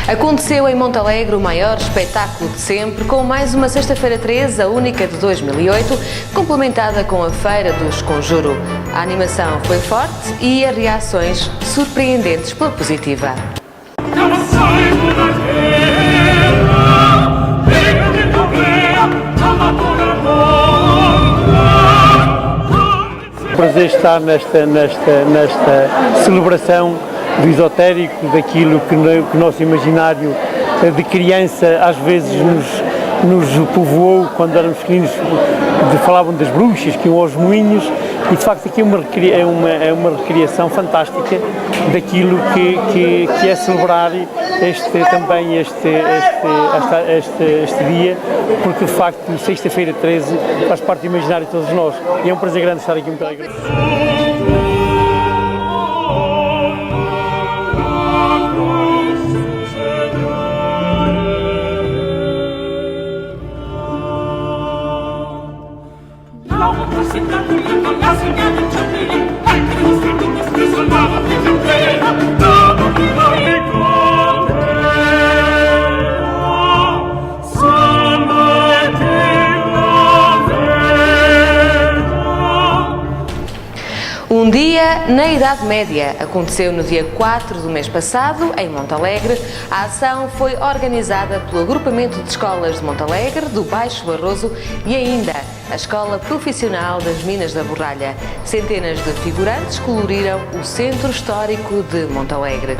Aconteceu em Montalegre o maior espetáculo de sempre, com mais uma Sexta-feira 13, a única de 2008, complementada com a Feira dos Conjuro. A animação foi forte e as reações surpreendentes pela positiva. O prazer está nesta celebração do esotérico, daquilo que o nosso imaginário de criança às vezes nos povoou quando éramos pequenos, falavam das bruxas que iam aos moinhos, e de facto aqui é uma recriação fantástica daquilo que é celebrar este dia, porque de facto Sexta-feira 13 faz parte do imaginário de todos nós, e é um prazer grande estar aqui em Montalegre. Um dia na Idade Média. Aconteceu no dia 4 do mês passado, em Montalegre. A ação foi organizada pelo Agrupamento de Escolas de Montalegre, do Baixo Barroso e ainda a Escola Profissional das Minas da Borralha. Centenas de figurantes coloriram o Centro Histórico de Montalegre.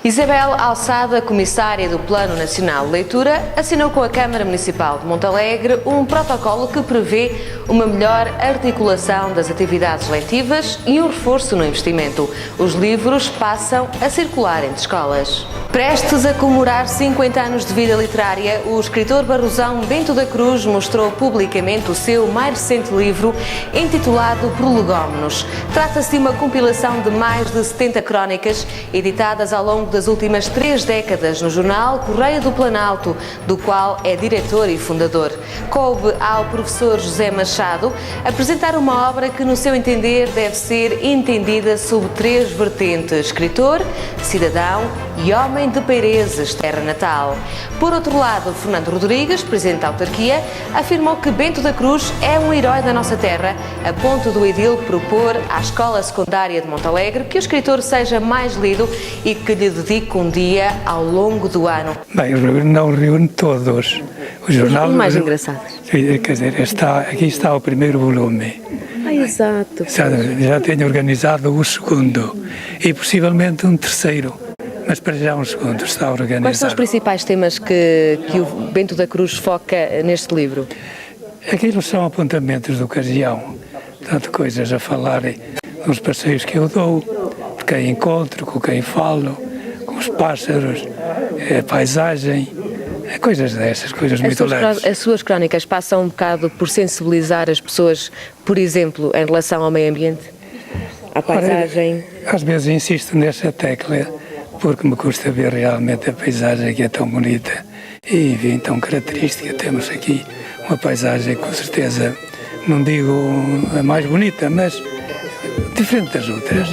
Isabel Alçada, comissária do Plano Nacional de Leitura, assinou com a Câmara Municipal de Montalegre um protocolo que prevê uma melhor articulação das atividades letivas e um reforço no investimento. Os livros passam a circular entre escolas. Prestes a comemorar 50 anos de vida literária, o escritor barrosão Bento da Cruz mostrou publicamente o seu mais recente livro, intitulado Prolegómenos. Trata-se de uma compilação de mais de 70 crónicas, editadas ao longo das últimas 3 décadas no jornal Correio do Planalto, do qual é diretor e fundador. Coube ao professor José Machado apresentar uma obra que, no seu entender, deve ser entendida sob 3 vertentes: escritor, cidadão e homem de Peirezes, terra natal. Por outro lado, Fernando Rodrigues, presidente da autarquia, afirmou que Bento da Cruz é um herói da nossa terra, a ponto do edil propor à Escola Secundária de Montalegre que o escritor seja mais lido e que lhe dedique um dia ao longo do ano. Bem, não reúne todos. O jornal... E mais engraçados. Quer dizer, aqui está o primeiro volume. Exato. Já tenho organizado o segundo e possivelmente um terceiro. Mas para já um segundo está organizado. Quais são os principais temas que o Bento da Cruz foca neste livro? Aquilo são apontamentos de ocasião, tanto coisas a falarem nos passeios que eu dou, por quem encontro, com quem falo, com os pássaros, a paisagem, coisas dessas, coisas muito leves. As suas crónicas passam um bocado por sensibilizar as pessoas, por exemplo, em relação ao meio ambiente, à paisagem? Às vezes insisto nessa tecla, porque me custa ver realmente a paisagem que é tão bonita e enfim, tão característica. Temos aqui uma paisagem com certeza, não digo a mais bonita, mas diferente das outras.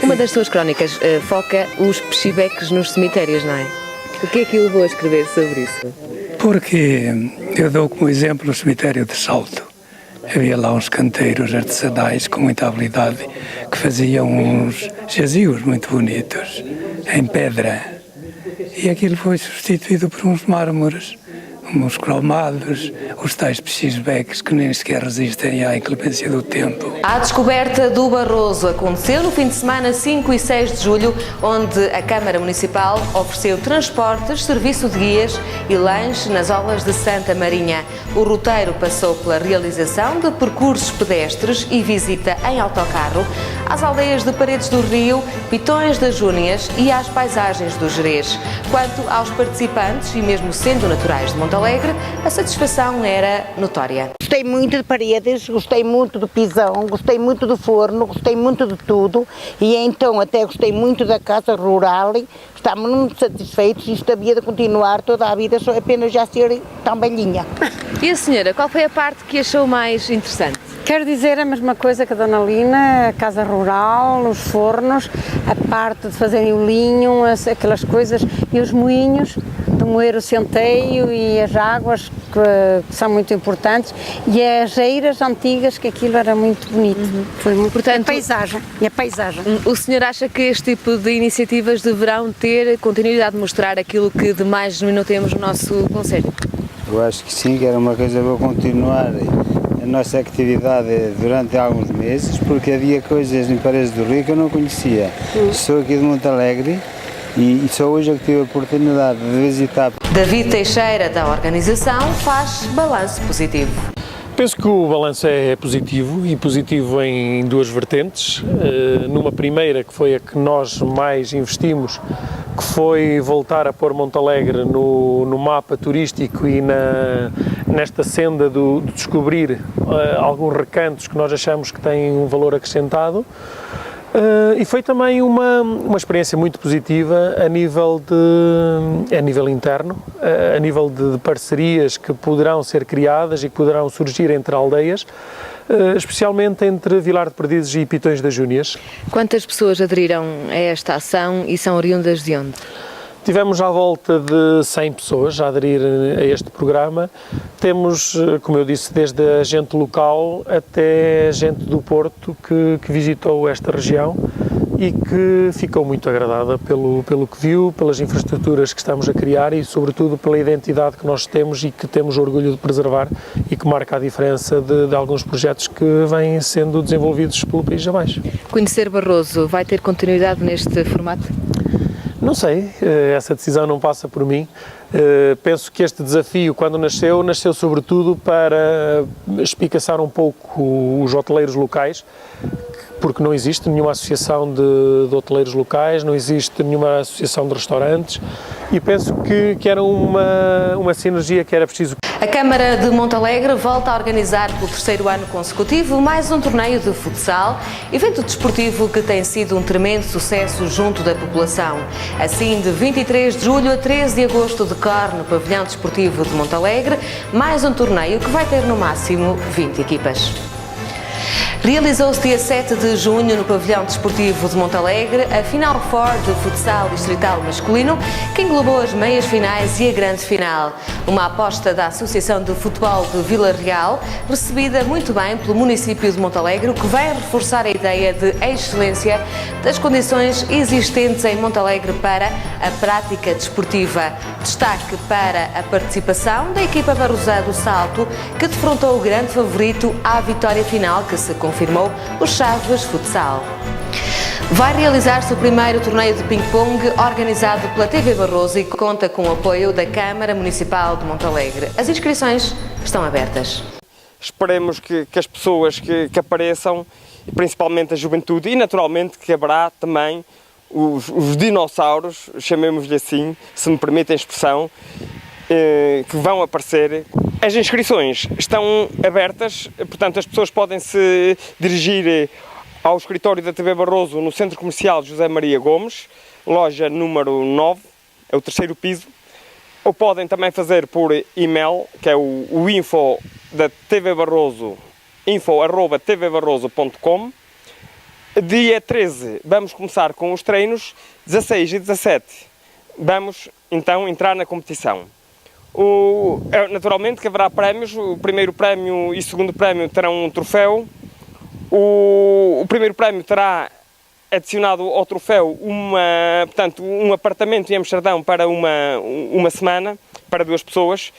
Uma das suas crónicas foca os pechibeques nos cemitérios, não é? O que é que o levou a escrever sobre isso? Porque eu dou como exemplo o cemitério de Salto. Havia lá uns canteiros artesanais com muita habilidade que faziam uns jazios muito bonitos, em pedra. E aquilo foi substituído por uns mármores os cromados, os tais pechisbeques que nem sequer resistem à inclemência do tempo. A descoberta do Barroso aconteceu no fim de semana 5 e 6 de julho, onde a Câmara Municipal ofereceu transportes, serviço de guias e lanche nas Olas de Santa Marinha. O roteiro passou pela realização de percursos pedestres e visita em autocarro às aldeias de Paredes do Rio, Pitões das Júnias e às paisagens do Gerês. Quanto aos participantes, e mesmo sendo naturais de Montalegre, a satisfação era notória. Gostei muito de Paredes, gostei muito do Pisão, gostei muito do Forno, gostei muito de tudo e então até gostei muito da Casa Rural. Estamos muito satisfeitos e isto havia de continuar toda a vida, só apenas já ser tão velhinha. E a senhora, qual foi a parte que achou mais interessante? Quero dizer a mesma coisa que a Dona Lina, a casa rural, os fornos, a parte de fazerem o linho, aquelas coisas, e os moinhos, de moer o centeio e as águas que são muito importantes, e as eiras antigas, que aquilo era muito bonito. Foi muito, Portanto, a paisagem. O senhor acha que este tipo de iniciativas deverão ter continuidade de mostrar aquilo que de mais genuíno temos no nosso concelho? Eu acho que sim, que era uma coisa para continuar a nossa atividade durante alguns meses, porque havia coisas em Paredes do Rio que eu não conhecia. Sou aqui de Montalegre e só hoje é que tive a oportunidade de visitar. David Teixeira, da organização, faz balanço positivo. Penso que o balanço é positivo e positivo em duas vertentes. Numa primeira, que foi a que nós mais investimos, que foi voltar a pôr Montalegre no mapa turístico e nesta senda de descobrir alguns recantos que nós achamos que têm um valor acrescentado. E foi também uma experiência muito positiva a nível interno, a nível de parcerias que poderão ser criadas e que poderão surgir entre aldeias, especialmente entre Vilar de Perdizes e Pitões das Júnias. Quantas pessoas aderiram a esta ação e são oriundas de onde? Tivemos à volta de 100 pessoas a aderir a este programa. Temos, como eu disse, desde a gente local até gente do Porto que visitou esta região e que ficou muito agradada pelo que viu, pelas infraestruturas que estamos a criar e, sobretudo, pela identidade que nós temos e que temos orgulho de preservar e que marca a diferença de alguns projetos que vêm sendo desenvolvidos pelo país abaixo. Conhecer Barroso vai ter continuidade neste formato? Não sei, essa decisão não passa por mim. Penso que este desafio, quando nasceu sobretudo para espicaçar um pouco os hoteleiros locais, porque não existe nenhuma associação de hoteleiros locais, não existe nenhuma associação de restaurantes e penso que era uma sinergia que era preciso. A Câmara de Montalegre volta a organizar pelo terceiro ano consecutivo mais um torneio de futsal, evento desportivo que tem sido um tremendo sucesso junto da população. Assim, de 23 de julho a 13 de agosto decorre no Pavilhão Desportivo de Montalegre mais um torneio que vai ter no máximo 20 equipas. Realizou-se dia 7 de junho no Pavilhão Desportivo de Montalegre a Final Four de futsal distrital masculino, que englobou as meias finais e a grande final. Uma aposta da Associação de Futebol de Vila Real, recebida muito bem pelo município de Montalegre, que vai reforçar a ideia de excelência das condições existentes em Montalegre para a prática desportiva. Destaque para a participação da equipa barrosã do Salto, que defrontou o grande favorito à vitória final que se confirmou, o Chaves Futsal. Vai realizar-se o primeiro torneio de ping-pong organizado pela TV Barroso e conta com o apoio da Câmara Municipal de Montalegre. As inscrições estão abertas. Esperemos que as pessoas que apareçam, principalmente a juventude, e naturalmente que haverá também os dinossauros, chamemos-lhe assim, se me permitem a expressão, que vão aparecer. As inscrições estão abertas, portanto as pessoas podem se dirigir ao escritório da TV Barroso no Centro Comercial José Maria Gomes, loja número 9, é o terceiro piso, ou podem também fazer por e-mail, que é o info da TV Barroso, info@tvbarroso.com. Dia 13 vamos começar com os treinos, 16 e 17 vamos então entrar na competição. Naturalmente que haverá prémios, o primeiro prémio e o segundo prémio terão um troféu. O primeiro prémio terá adicionado ao troféu um apartamento em Amsterdão para uma semana, para 2 pessoas.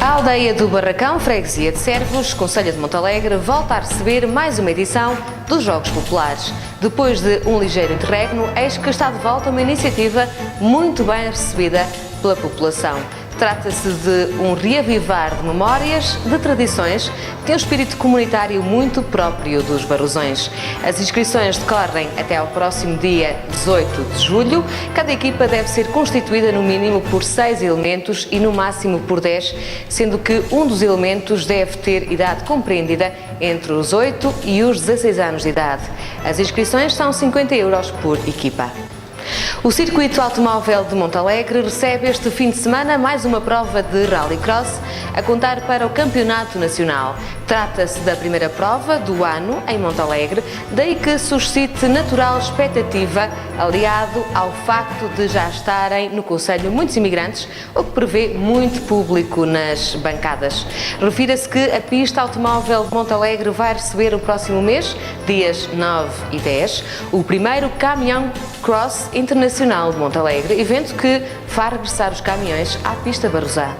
A aldeia do Barracão, freguesia de Servos, concelho de Montalegre, volta a receber mais uma edição dos Jogos Populares. Depois de um ligeiro interregno, eis que está de volta uma iniciativa muito bem recebida pela população. Trata-se de um reavivar de memórias, de tradições, que tem um espírito comunitário muito próprio dos Barrosões. As inscrições decorrem até ao próximo dia 18 de julho. Cada equipa deve ser constituída no mínimo por 6 elementos e no máximo por 10, sendo que um dos elementos deve ter idade compreendida entre os 8 e os 16 anos de idade. As inscrições são 50 € por equipa. O Circuito Automóvel de Montalegre recebe este fim de semana mais uma prova de rallycross a contar para o Campeonato Nacional. Trata-se da primeira prova do ano em Montalegre, daí que suscite natural expectativa, aliado ao facto de já estarem no concelho muitos imigrantes, o que prevê muito público nas bancadas. Refira-se que a pista automóvel de Montalegre vai receber o próximo mês, dias 9 e 10, o primeiro Caminhão Cross Internacional de Montalegre, evento que vai regressar os caminhões à pista Barrosá.